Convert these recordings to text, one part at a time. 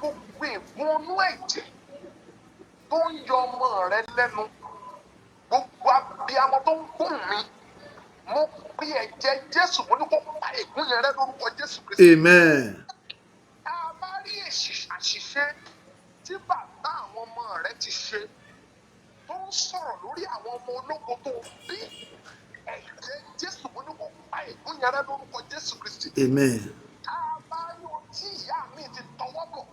gbogbo ìgbónú ẹ̀jẹ̀ tó ń yọ ọmọ rẹ lẹ́nu, gbogbo abiyamọ tó ń gùn mí, mo pè ẹ̀jẹ̀ Jésù, mo ní kó pa ègún yẹn rẹ́ lórúkọ Jésù Kristi. Amen. A bá rí àṣìṣe tí bàbá àwọn ọmọ rẹ ti ṣe tó ń sọ̀rọ̀ lórí àwọn ọmọ ológo tó bí, ẹ̀jẹ̀ Jésù, mo ní kó pa ègún yẹn rẹ́ lórúkọ Jésù Kristi. Amen. A bá rí ohun tí ìyá mi ti tọwọ́ bọ̀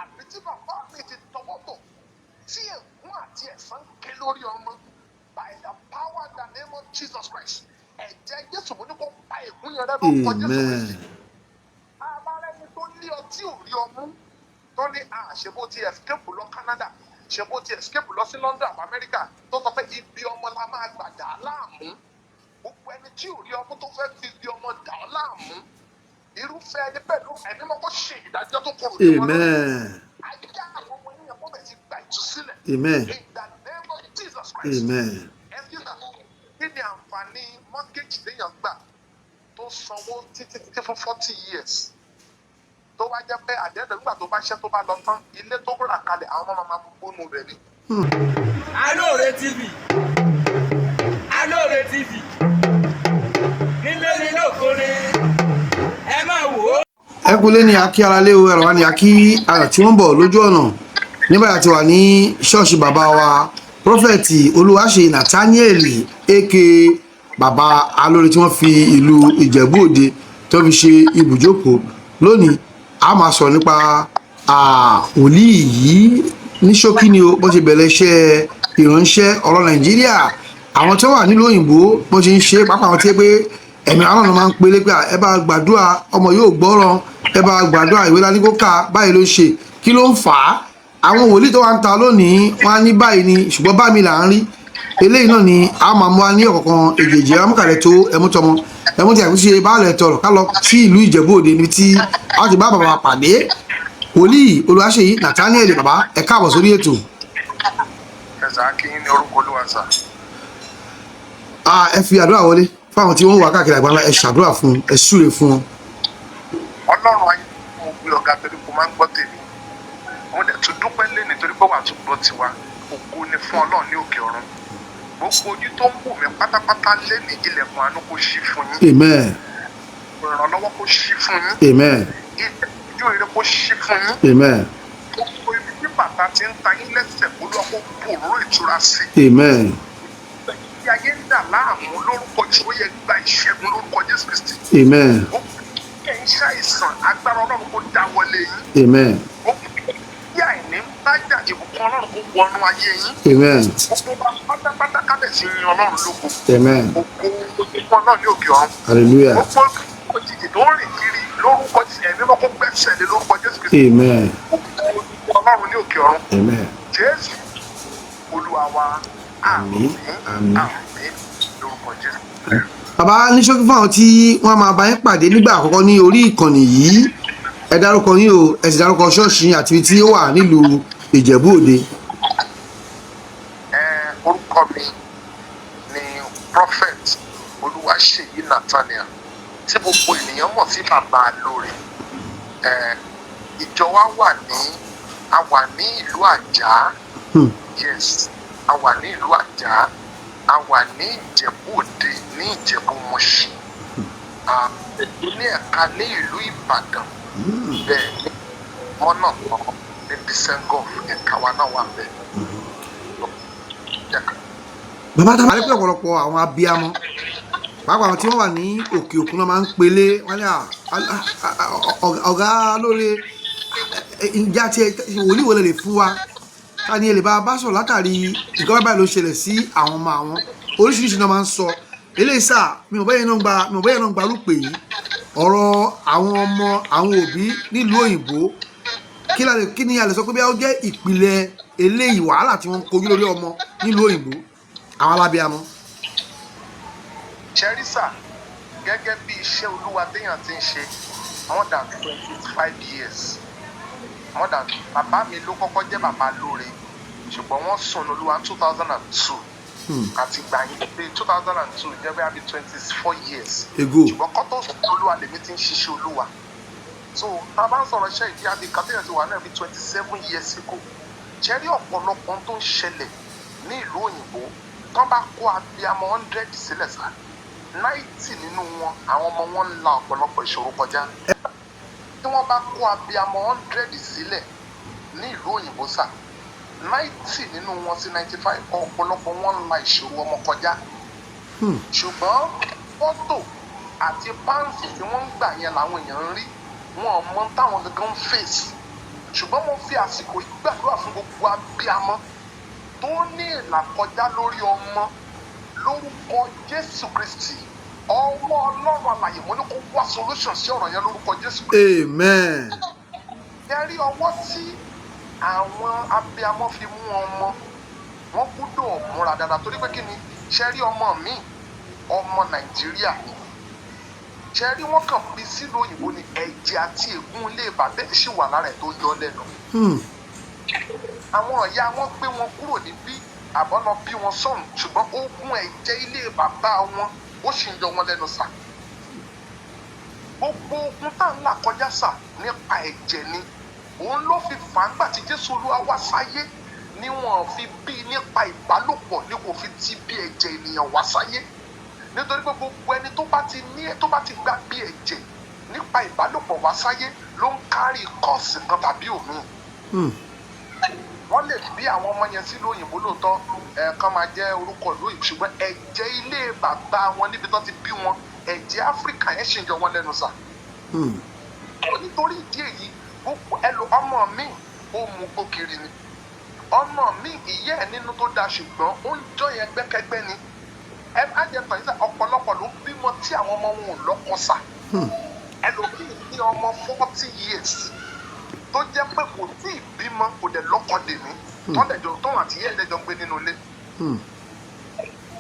àbí tí bàbá mi ti tọwọ́ bọ̀ tí ègún àti ẹ̀san ké lórí ọmọ, by the power in the name of Jesus Christ, ẹ̀jẹ̀ Jésù, mo ní kó pa ègún yẹn rẹ́ lórúkọ Jésù Kristi. Abarẹni tó lé ọtí ò rí ọmú tó ní ṣe bó ti escape lọ Canada, ṣe bó ti escape lọ sí London àbí America, tó sọ pé ibi ọmọ la máa gbà dà á láàmú. Gbogbo ẹni tí ò rí ọmú tó fẹ́ fi ibi ọmọ dà ọ́ láàmú, irúfẹ́ ẹni pẹ̀lú ẹni mọ́ kó ṣe ìdájọ́ tó kọrò ní wọn. Amen. Ayé àwọn ọmọ yẹn kó bẹ̀ ti gba ìtúsílẹ̀. Amen. In the name of Jesus Christ. Amen. Kí ni àǹfààní mortgage léèyàn gbà tó sanwó títí fún 40 years? Tó wá jẹ́ pé àdéhùn nígbà tó bá ṣẹ́ tó bá lọ tán, ilé tó rà kalẹ̀ àwọn ọmọ máa gbónú rẹ̀ ni. Alóore TV, Alóore TV, nílé ní lóko ni ẹ máa wò ó. Ẹ kúlé ní akí alalé o, ẹ̀rọ wa ní akí ayọ̀ tí wọ́n bọ̀ lójú ọ̀nà nígbà tí wà ní ṣọ́ọ̀ṣì bàbá wa prọfẹ̀tì Olúwaṣeyì Nathaniel aka bàbá Alóore tí wọ́n fi ìlú Ìjẹ̀bú Òde tó fi ṣe ibùjókòó. Lónìí a máa sọ nípa wòlíì yìí ní ṣókí ni o, bó ṣe bẹ̀rẹ̀ iṣẹ́ ìránṣẹ́ ọ̀rọ̀ Nàìjíríà, àwọn tó wà nílùú òyìnbó bó ṣe ń ṣe, pàápàá àwọn tí pé ẹ̀mí àwọn náà máa ń pélé pé ẹ bá gbàdúrà ọmọ yóò gbọ́ràn, ẹ bá gbàdúrà ìwé lání kó kà, báyìí ló ń ṣe, kí ló ń fà á? Àwọn wòlíì tó wà ń ta lónìí wọn á ní báyìí ni, ṣùgbọ́n bá mi là ń rí. Eléyìí náà ni a máa mú wa ní ọ̀kọ̀ọ̀kan èjèèjì amúkàlẹ̀ tó ẹmútọmọ ẹmútí àkúṣe báàlẹ̀ tọrọ ká lọ sí ìlú Ìjẹ̀bú Òde níbi tí a ti bá bàbá pàdé. Wòlíì Olúwaṣeyì Nathaniel, bàbá ẹ káàbọ̀ sórí ètò. Ẹ̀sà kí ní orúkọ Olúwa sà. Ẹ fi àdúrà wọlé fáwọn tí wọ́n wà káàkiri àgbáńlá, ẹ ṣàdúrà fún, ẹ súre fún wọn. Ọlọ́run ayé mo gbé ọ̀gá torí kò máa ń gbọ́ tèmi. Mo dẹ̀ tún dúpẹ́ lé nítorí pé wà tún gbọ́ tiwa. Ògo ni fún Ọlọ́run ní òkè ọ̀run. Gbogbo ojú tó ń wò mí pátápátá lé ní ilẹ̀kùn àánú kó ṣí fún yín. Amen. Ìrànlọ́wọ́ kó ṣí fún yín. Amen. Ìjọ ire kó ṣí fún yín. Amen. Gbogbo ibi tí bàtà ti ń ta yín lẹ́sẹ̀ kó lọ́ kó bòrò ìtura sí. Amen. Bí ayé ń dà láàmú lórúkọ Jésù, ó yẹ gba ìṣẹ́gun lórúkọ Jésù Kristi. Amen. Ẹ̀ ń ṣàìsàn, agbára Ọlọ́run kó dá wọlé yín. Amen. Bí àìní ń bájà, ìbùkún Ọlọ́run kó wọnú ayé yín. Amen. Gbogbo bá pátápátá kábẹ̀sí yin Ọlọ́run lógo. Amen. Ògo ìfún Ọlọ́run ní òkè ọ̀run. Hallelujah. Gbogbo òjijì tó ń rìn kiri lórúkọ ẹ̀mí mọ́ kó gbẹ́sẹ̀ lé lórúkọ Jésù Kristi. Amen. Ògo Ọlọ́run ní òkè ọ̀run. Amen. Jésù Olúwa wa. Àmín. Àmín. Àmín lórúkọ Jésù. Bàbá ní ṣókí fún àwọn tí wọ́n máa bá yín pàdé nígbà àkọ́kọ́ ní orí ìkànnì yìí, ẹ dárúkọ yín o, ẹ sì dárúkọ ṣọ́ọ̀ṣì àti ibi tí ó wà nílùú Ìjẹ̀bú Òde. Orúkọ mi ni Prophet Olúwaṣeyì Nathaniel tí gbogbo ènìyàn mọ̀ sí Bàbá Alóore. Ìjọ wa wà ní ìlú Àjà. Yes, a wà ní ìlú Àjà. A wà ní Ìjẹ̀bú Òde ní Ìjẹ̀bú Mọ̀ṣí. Ní ẹ̀ka ní ìlú Ìbàdàn. Bẹ́ẹ̀ ni wọ́n náà kọ́ ní Dísẹ́ngọ̀f, ẹ̀ka wa náà wà bẹ́ẹ̀. Bàbá tá a bá rí pé ọ̀pọ̀lọpọ̀ àwọn abiyamọ, pàápàá àwọn tí wọ́n wà ní òkè òkun náà máa ń pelé wọ́n ní ọ̀gá Alóore ìjà tí wòlíì wọlé lè fún wa, ká ní ẹ lè bá a bá sọ̀rọ̀ látàrí nǹkan báyìí ló ṣẹlẹ̀ sí àwọn ọmọ àwọn, oríṣiríṣi náà máa ń sọ. Eléyìí sà, mi ò bẹ́yẹn náà gba rúpè yìí ọ̀rọ̀ àwọn ọmọ àwọn òbí nílùú òyìnbó, kí ni a lè sọ pé bí ó jẹ́ ìpìlẹ̀ eléyìí wàhálà tí wọ́n ń kojú lórí ọmọ nílùú òyìnbó àwọn alábíamọ. Ṣẹ́rísà, gẹ́gẹ́ bí iṣẹ́ Olúwa téèyàn ti ń ṣe more than 25 years. Bàbá mi ló kọ́kọ́ jẹ́ Bàbá Alóore, ṣùgbọ́n wọ́n sùn Olúwa 2002. Àti ìgbà yìí pé 2002 jẹ́ bí 24 years. Ego. Ṣùgbọ́n kọ́ tó sùn Olúwa lèmi ti ń ṣiṣẹ́ Olúwa. so tá a bá ń sọ̀rọ̀ iṣẹ́ ìdí àbí kàtẹ́yìn ti wà náà bí 27 years ago jẹ́rí ọ̀pọ̀lọpọ̀ tó ń ṣẹlẹ̀ ní ìlú òyìnbó tán bá kó abiyamọ 100 sílẹ̀ sá 90 nínú wọn àwọn ọmọ wọn ń la ọ̀pọ̀lọpọ̀ ìṣòro kọjá tí wọ́n bá kó abiyamọ 100 sílẹ̀ ní ìlú òyìnbó sá 90 nínú wọn sí 95 ọ̀pọ̀lọpọ̀ wọn ń la ìṣòro ọmọ kọjá ṣùgbọ́n fọ́tò àti páǹsì tí wọ́n ń gbà yẹn làwọn èèyàn ń rí wọn mọ táwọn gangan ń fèsì ṣùgbọ́n mo fi àsìkò yìí gbàdúrà fún gbogbo abiyamọ tó ní ìlàkọjá lórí ọmọ lórúkọ Jésù Kristi ọwọ́ Ọlọ́run alààyè mo ní kó wá solution sí ọ̀rọ̀ yẹn lórúkọ Jésù Kristi. Amen. Kẹrí ọwọ́ tí àwọn abiyamọ fi mú ọmọ wọn gbọ́dọ̀ múra dáadáa torí pé kí ni ṣẹ́rí ọmọ mi ọmọ Nàìjíríà ṣẹ́rí wọn kàn bí sílùú òyìnbó ni ẹ̀jẹ̀ àti ègún ilé bàbá ẹ̀ ṣì wà lára ẹ̀ tó yọ lẹ́nu. àwọn ọ̀yà wọn gbé wọn kúrò níbí àbọ̀nà bí wọn sọ̀rùn ṣùgbọ́n ogun ẹ̀jẹ̀ ilé bàbá wọn ó sì ń yọ wọn lẹ́nu sà. gbogbo ogun tá ń là kọjá sà nípa ẹ̀jẹ̀ ni òun ló fi fà á gbà tí Jésù Olúwa wá sáyé ni wọn fi bí nípa ìbálòpọ̀ ni kò fi ti bí ẹ̀jẹ̀ ènìyàn wá sáyé nítorí pé gbogbo ẹni tó bá ti gbà bí ẹ̀jẹ̀ nípa ìbálòpọ̀ wá sáyé ló ń kárí kọ́ọ̀sì kan tàbí òmíì. wọ́n lè bí àwọn ọmọ yẹn sílùú òyìnbó lóòótọ́ kan máa jẹ́ orúkọ ìlú òyìnbó ṣùgbọ́n ẹ̀jẹ̀ ilé bàbá wọn níbi tó ti bí wọn ẹ̀jẹ̀ Áfíríkà yẹn ṣì ń yọ wọn lẹ́nu sà. nítorí ìdí èyí ọmọ mi ó mú gbókiri ni ọmọ mi ìyá ẹ̀ nínú tó dáa ṣùgbọ́n ó ń jọ yẹn gbẹ́kẹ́gbẹ́ ni ajẹ́pẹ̀ yìí sà ọ̀pọ̀lọpọ̀ ló bímọ tí àwọn ọmọ wọn ò lọ́kọ sà ẹlòmíì ní ọmọ 40 years tó jẹ́ pé kò tí ì bímọ kò dẹ̀ lọ́kọ dèmí tóun àti ìyá ẹ̀dẹ́jọ́ gbé nínú ilé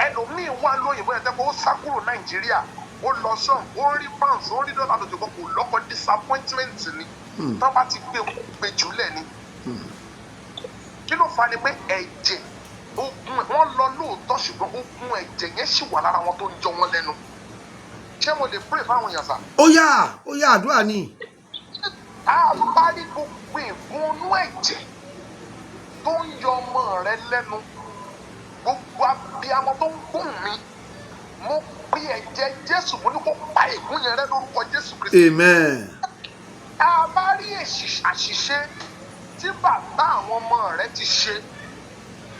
ẹlòmíì wà lóyìnbó ẹ̀ tẹ́kọ̀ ó sá kúrò Nàìjíríà ó lọ sọ́n ó rí pounds ó rí dọ́là lójú kọ́ kò lọ́kọ disappointment ni tó bá ti gbé jùlẹ̀ ni kí ló fa ni pé ẹ̀jẹ̀ ogun wọn lọ lóòótọ́ ṣùgbọ́n ogun ẹ̀jẹ̀ yẹn ṣì wà lára wọn tó ń jọ wọn lẹ́nu ṣé mo lè pray fáwọn èèyàn sà. ó yá àdúrà ni. a bá rí gbogbo ìgúnnú ẹ̀jẹ̀ tó ń yọ ọmọ rẹ lẹ́nu gbogbo abiyamọ tó ń gún mi mo pe ẹ̀jẹ̀ Jésù mo ní kó pa ègún yẹn rẹ lórúkọ Jésù Kristi. Amen. a bá rí àṣìṣe tí bàbá àwọn ọmọ rẹ ti ṣe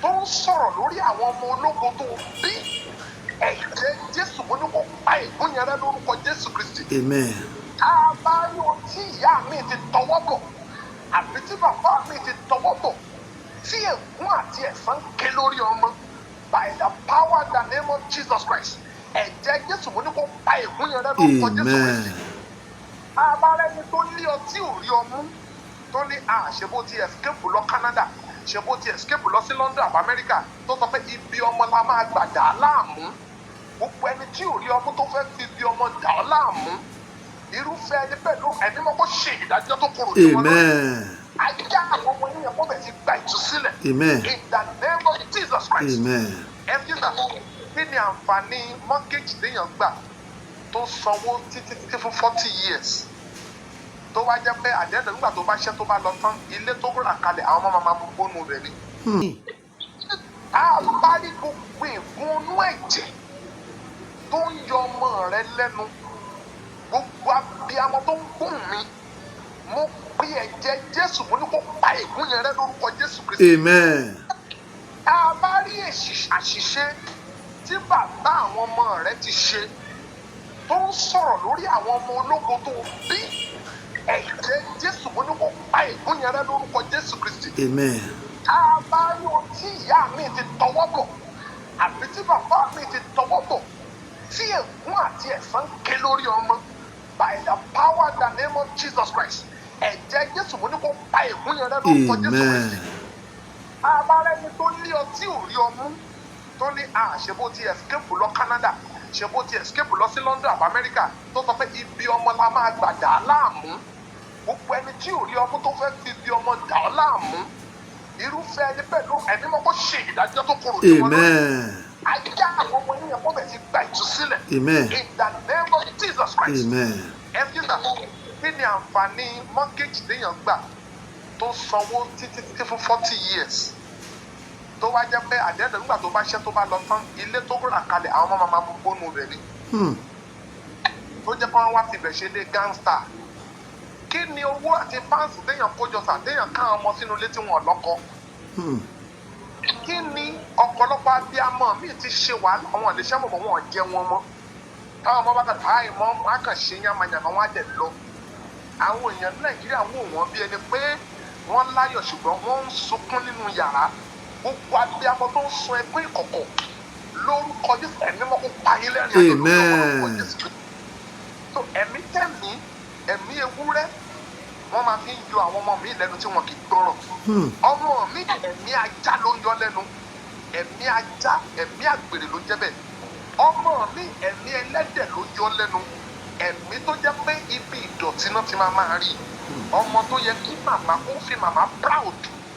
tó ń sọ̀rọ̀ lórí àwọn ọmọ ológo tó bí ẹ̀jẹ̀ Jésù mo ní kó pa ègún yẹn rẹ lórúkọ Jésù Kristi. Amen. a bá rí ohun tí ìyá mi ti tọwọ́ bọ̀ àbí tí bàbá mi ti tọwọ́ bọ̀ tí ègún àti ẹ̀san ké lórí ọmọ by the power in the name of Jesus Christ ẹ̀jẹ̀ Jésù mo ní kó pa ègún yẹn rẹ lórúkọ Jésù Kristi. a bá rẹni tó lé ọtí ò rí ọmú tó ní ṣe bó ti escape lọ Canada ṣe bó ti escape lọ sí London àbí America tó sọ pé ibi ọmọ la máa gbà dà á láàmú gbogbo ẹni tí ò rí ọmú tó fẹ́ fi ibi ọmọ dà á láàmú irúfẹ́ ẹni bẹ́ẹ̀ ló ẹni mọ́ kó ṣe ìdájọ́ tó kúrò ní wọn lórí ajá àwọn ọmọ yẹn kó bẹ̀ sí gba ìtúsílẹ̀ in the name of Jesus Christ. ẹ fi sà kí ni àǹfààní mortgage téèyàn gbà tó sanwó títí fún 40 years tó wá jẹ́ pé àdéhùn nígbà tó bá ṣẹ́ tó bá lọ tán ilé tó rà kalẹ̀ àwọn ọmọ máa gbogbo nù rẹ̀ ni. a bá rí gbogbo ìgúnnú ẹ̀jẹ̀ tó ń yọ ọmọ rẹ lẹ́nu gbogbo abiyamọ tó ń gún mi mo pe ẹ̀jẹ̀ Jésù mo ní kó pa ègún yẹn rẹ lórúkọ Jésù Kristi. Amen. a bá rí àṣìṣe tí bàbá àwọn ọmọ rẹ ti ṣe tó ń sọ̀rọ̀ lórí àwọn ọmọ ológo tó bí ẹ̀jẹ̀ Jésù mo ní kó pa ègún yẹn rẹ lórúkọ Jésù Kristi. Amen. a bá rí ohun tí ìyá mi ti tọwọ́ bọ̀ àbí tí bàbá mi ti tọwọ́ bọ̀ tí ègún àti ẹ̀san ké lórí ọmọ by the power in the name of Jesus Christ ẹ̀jẹ̀ Jésù mo ní kó pa ègún yẹn rẹ lórúkọ Jésù Kristi. a bá rẹni tó lé ọtí ò rí ọmú tó ní ṣe bó ti escape lọ Canada ṣe bó ti escape lọ sí London àbí America tó sọ pé ibi ọmọ la máa gbà dà á láàmú gbogbo ẹni tí ò rí ọmú tó fẹ́ fi ibi ọmọ dà á láàmú irúfẹ́ ẹni bẹ́ẹ̀ ló ẹni mọ́ kó ṣe ìdájọ́ tó kúrò ní wọn lórí ajá àwọn ọmọ yẹn kó bẹ̀ sí gba ìtúsílẹ̀ in the name of Jesus Christ. ẹ fi sà kí kí ni àǹfààní mortgage téèyàn gbà tó sanwó títí fún 40 years tó wá jẹ́ pé àdéhùn nígbà tó bá ṣẹ́ tó bá lọ tán ilé tó rà kalẹ̀ àwọn ọmọ máa mú gbónú rẹ̀ ni tó jẹ́ pé wọ́n wá ti bẹ̀ ṣe lé gangster. Kí ni owó àti fáǹsì téèyàn kójọ sà téèyàn ká ọmọ sínú ilé tí wọ́n lọ́kọ? Kí ni ọ̀pọ̀lọpọ̀ abiyamọ míì ti ṣe wàhálà àwọn àlẹ́ṣẹ́ mọ̀mọ́ wọn jẹ wọn mọ́ táwọn ọmọ bá kà táì mọ́ wọn á kàn ṣe yánmayàmá wọn á dẹ̀ lọ. Àwọn èèyàn ní Nàìjíríà wò wọ́n bí ẹni pé wọ́n láyọ̀ ṣùgbọ́n wọ́n ń sunkún nínú yàrá. Gbogbo abiyamọ tó ń sun ẹgbẹ́ ìkọ̀kọ̀ lórúkọ Jésù ẹ̀mí mọ́ kó pa yín lẹ́rìn àjò lórúkọ Jésù. So ẹ̀mí tẹ̀mí ẹ̀mí ewúrẹ́ wọ́n máa fi ń yọ àwọn ọmọ mi lẹ́nu tí wọn kì í gbọ́rọ̀. Ọmọ mi ẹ̀mí ajá ló ń yọ lẹ́nu, ẹ̀mí ajá ẹ̀mí àgbèrè ló jẹ́ bẹ́ẹ̀. Ọmọ mi ẹ̀mí ẹlẹ́dẹ̀ ló yọ lẹ́nu, ẹ̀mí tó jẹ́ pé ibi ìdọ̀tí náà ti máa rí. Ọmọ tó yẹ kí màmá kó fi màmá proud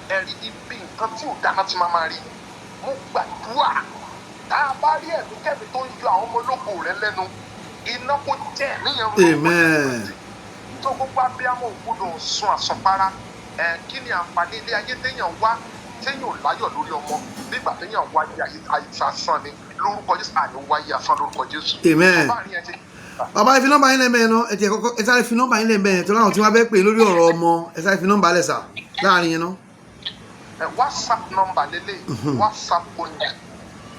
ẹ̀rí ibi nǹkan tí ò dáná ti máa rí. Mo gbàdúrà tá a bá rí ẹ̀mí kẹ́mi tó ń yọ àwọn ọmọ ológo rẹ lẹ́nu iná kó jẹ́ níyẹn rú. Tó gbogbo abiyamọ ògbódò sun àsọpara kí ni àǹfààní ilé ayé téèyàn wá téèyàn láyọ̀ lórí ọmọ nígbà téèyàn wáyé àìsàn ni lórúkọ Jésù àní wáyé asán lórúkọ Jésù. Bàbá ẹ fi nọ́mbà yín lẹ́mẹ̀ẹ́ náà ẹ ti kọ́kọ́ ẹ sáré fi nọ́mbà yín lẹ́mẹ̀ẹ́ tó láwọn tí wọ́n fẹ́ pè lórí ọ̀rọ̀ ọmọ ẹ sáré fi nọ́mbà lẹ̀ sà láàrin yẹn náà. WhatsApp nọ́mbà lélẹ̀ WhatsApp oní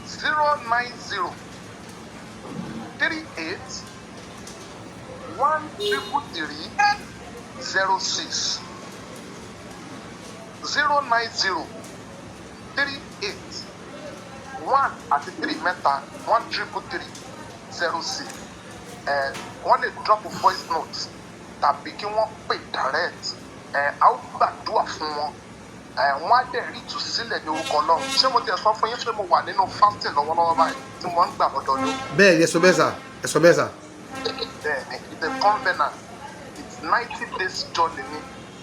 090 38 133 06 090 38 1 àti 3 mẹ́ta 133 06 wọ́n lè drop voice note tàbí kí wọ́n pè direct a ó gbàdúrà fún wọn wọ́n á dẹ̀ rí ìtúsílẹ̀ ní orúkọ Ọlọ́run. Ṣé mo ti sọ fún yín pé mo wà nínú fasting lọ́wọ́lọ́wọ́ báyìí tí mo ń gbà lọ́dọọdún? Bẹ́ẹ̀ ni ẹ sọ bẹ́ẹ̀ sà ẹ sọ bẹ́ẹ̀ sà. Bẹ́ẹ̀ni it's a covenant it's 90 days journey ni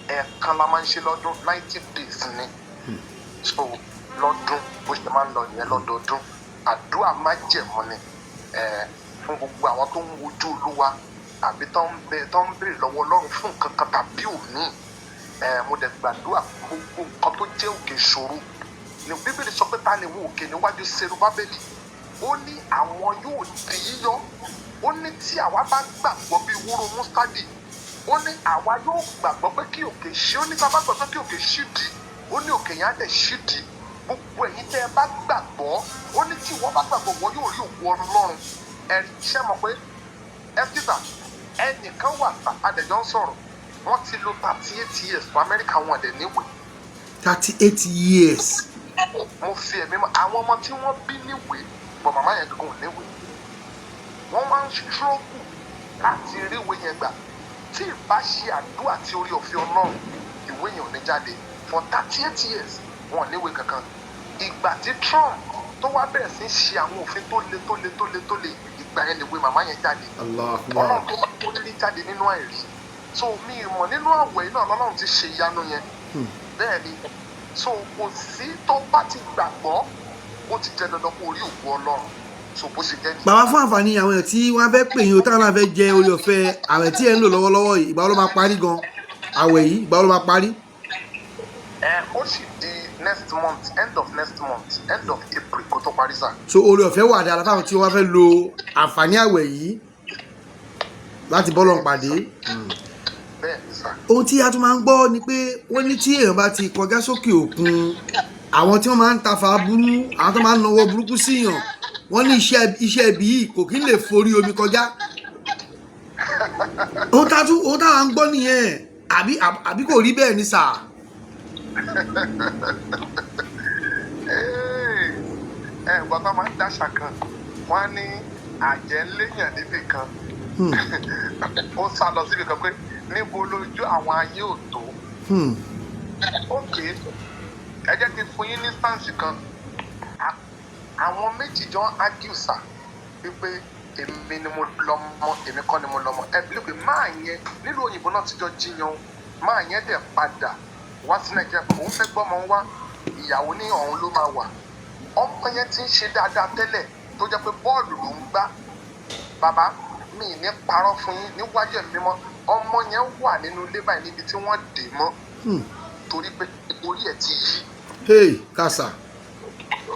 ẹ̀ẹ̀kan la máa ń ṣe lọ́dún 90 days ni so lọ́dún bó ṣe máa ń lọ nìyẹn lọ́dọọdún àdúrà májẹ̀mú ni fún gbogbo àwọn tó ń wojú Olúwa àbí tó ń béèrè lọ́wọ́ Ọlọ́run fún nǹkan kan tàbí òmíì mo dẹ̀ gbàdúrà gbogbo nǹkan tó jẹ́ òkè ìṣòro ní Bíbélì sọ pé ta ni wo òkè níwájú Serubábélì ó ní àwọn yóò di yíyọ ó ní tí àwa bá gbàgbọ́ bí wóró mustadi ó ní àwa yóò gbàgbọ́ pé kí òkè ṣí ó ní ká bá gbàgbọ́ kí òkè ṣí di ó ní òkè yẹn á dẹ̀ ṣí di gbogbo ẹ̀yin tẹ́ ẹ bá gbàgbọ́ ó ní tí wọ́n bá gbàgbọ́ wọ́n yóò rí òkú Ọlọ́run ẹ̀rí iṣẹ́ mọ̀ pé ẹ́fíìsà ẹnìkan wà àdẹ̀jọ́ ń sọ̀rọ̀ wọ́n ti lo 38 years fún Amẹ́ríkà wọn àdẹ̀ níwèé. 38 years. Mo fi ẹ̀mí mọ́ àwọn ọmọ tí wọ́n bí níwèé bọ̀ màmá yẹn gùn níwèé wọ́n máa ń ṣọ́ọ̀kù láti rí ìwé yẹn gbà tí ìbá ṣe àdúrà tí orí ọ̀fẹ́ Ọlọ́run ìwé yẹn ò ní jáde for 38 years wọn ò níwèé kankan. Ìgbà tí Trump tó wá bẹ̀rẹ̀ sí ṣe àwọn òfin tó le ìgbà yẹn lè wé màmá yẹn jáde Ọlọ́run tó bá tó lé jáde nínú àìrí so mi mọ̀ nínú àwẹ̀ náà lọ́lọ́run ti ṣe ìyanu yẹn bẹ́ẹ̀ ni so kò sí tó bá ti gbàgbọ́ ó ti jẹ́ dandan kó rí òkú Ọlọ́run so bó ṣe jẹ́ ni. Bàbá fún àǹfààní àwọn èèyàn tí wọ́n fẹ́ pè yín o táwọn náà fẹ́ jẹ orí ọ̀fẹ́ àwẹ̀ tí ẹ̀ ń lò lọ́wọ́lọ́wọ́ yìí ìgbà wo ló máa parí gan àwẹ̀ yìí ìgbà wo ló máa parí. Ó sì di next month end of April kó tó parí sá. So orí ọ̀fẹ́ wà dára fáwọn tí wọ́n fẹ́ lo àǹfààní àwẹ̀ yìí láti bọ́lọ̀ pàdé. Ohun tí a tún máa ń gbọ́ ni pé wọ́n ní tí èèyàn bá ti kọjá sókè òkun àwọn tí wọ́n máa ń tafa burú àwọn tó máa ń nawọ́ burúkú síyàn wọ́n ní iṣẹ́ ibi yìí kò kí ń lè forí omi kọjá. Ohun táwa ń gbọ́ nìyẹn àbí kò rí bẹ́ẹ̀ ni sà. Bàbá máa ń dáṣà kan wọ́n á ní àjẹ́ léèyàn níbì kan ó sá lọ síbi kan pé níbo lójú àwọn ayé ò tó. Ókè ẹ jẹ́ kí n fún yín ní sáǹsì kan àwọn méjì jọ ń ágìsà wípé èmi ni mo lọ́mọ èmi kọ́ ni mo lọ́mọ ẹ bí lópe máa yẹn nílùú òyìnbó náà ti jọ jiyàn máa yẹn dẹ̀ padà wá sí Nàìjíríà pé òun fẹ́ gbọ́mọ wá ìyàwó ní ọ̀hún ló máa wà ọmọ yẹn ti ń ṣe dáadáa tẹ́lẹ̀ tó jẹ́ pé bọ́ọ̀lù ló ń gbá bàbá mi ní parọ́ fún yín níwájú ẹ̀mí mímọ́ ọmọ yẹn wà nínú ilé báyìí níbi tí wọ́n dè mọ́ torí pé orí ẹ̀ ti yí. Hey, kàsà.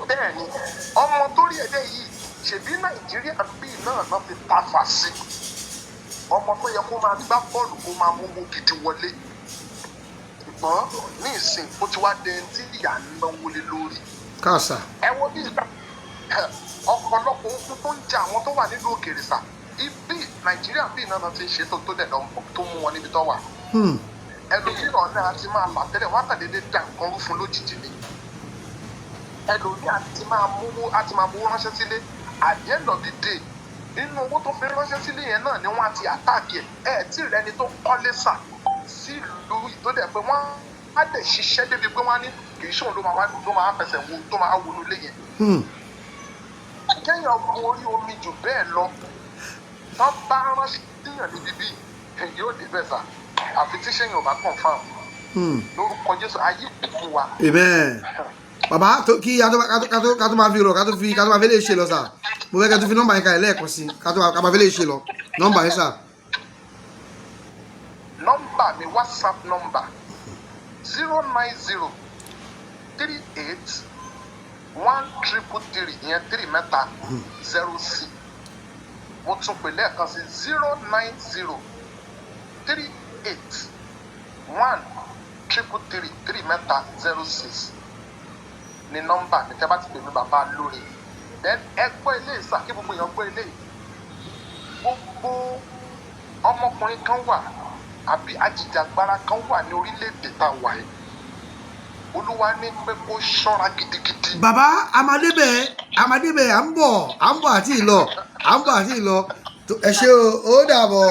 Bẹ́ẹ̀ ni ọmọ torí ẹ̀ dẹ̀ yìí ṣèbí Nàìjíríà bíi náà náà fi tafà sí ọmọ tó yẹ kó máa gbá bọ́ọ̀lù kó máa mówó gidi wọlé ṣùgbọ́n ní ìsìn ó ti wá dé tí ìyá ń náwó lé lórí. Kàsà. Ẹ wo bí ọ̀pọ̀lọpọ̀ ohun tó ń jẹ àwọn tó wà nílùú òkèèrè sà ibi Nàìjíríà bíi náà ti ṣe tó dẹ̀ lọ́mọ tó mú wọn níbi tó wà. Ẹlòmíràn náà ti máa là tẹ́lẹ̀ wá tàdédé dà nǹkan rú fún lójijì ni. Ẹlòmíràn ti máa mówó ránṣẹ́ sílé at the end of the day nínú owó tó fi ránṣẹ́ sílé yẹn náà ni wọ́n á ti àtàkì ẹ̀ tí rẹni tó kọ́lé sà sí ìlú ìtòdẹ̀ pé wọ́n á lè ṣiṣẹ́ débi pé wọ́n á ní kì í ṣòun ló máa fẹsẹ̀ wo tó máa wọnú ilé yẹn. Kéèyàn gun orí omi jù bẹ́ẹ̀ lọ wọ́n bá ránṣẹ́ síyàn níbi bíi èyí ò dé bẹ́ẹ̀ sà àfi tí sẹ́yìn ò bá confirm lórúkọ Jésù ayé kúkú wa. Amen. Bàbá kí ká tó máa fi rọ̀ ká tó máa fi lè ṣe lọ sà mo fẹ́ kẹ́ tó fi nọ́mbà yẹn kalẹ̀ lẹ́ẹ̀kan sí ká máa fi lè ṣe lọ nọ́mbà yẹn sà. Nọ́mbà mi WhatsApp nọ́mbà 090381333 ìyẹn 3 mẹ́ta 06 mo tún pè lẹ́ẹ̀kan sí 090381333 mẹ́ta 06 ní nọ́mbà mi tẹ́ bá ti pè mí bàbá Alóore then ẹ gbọ́ ilé ìsà kí gbogbo èèyàn gbọ́ ilé gbogbo ọmọkùnrin kan wà àbí ajìjàgbara kan wà ní orílẹ̀-èdè tá a wà yìí Olúwa ní pé kó ṣọ́ra gidigidi. Bàbá amadébẹ̀ à ń bọ̀ àti ìlọ ẹ ṣé o ó dàbọ̀.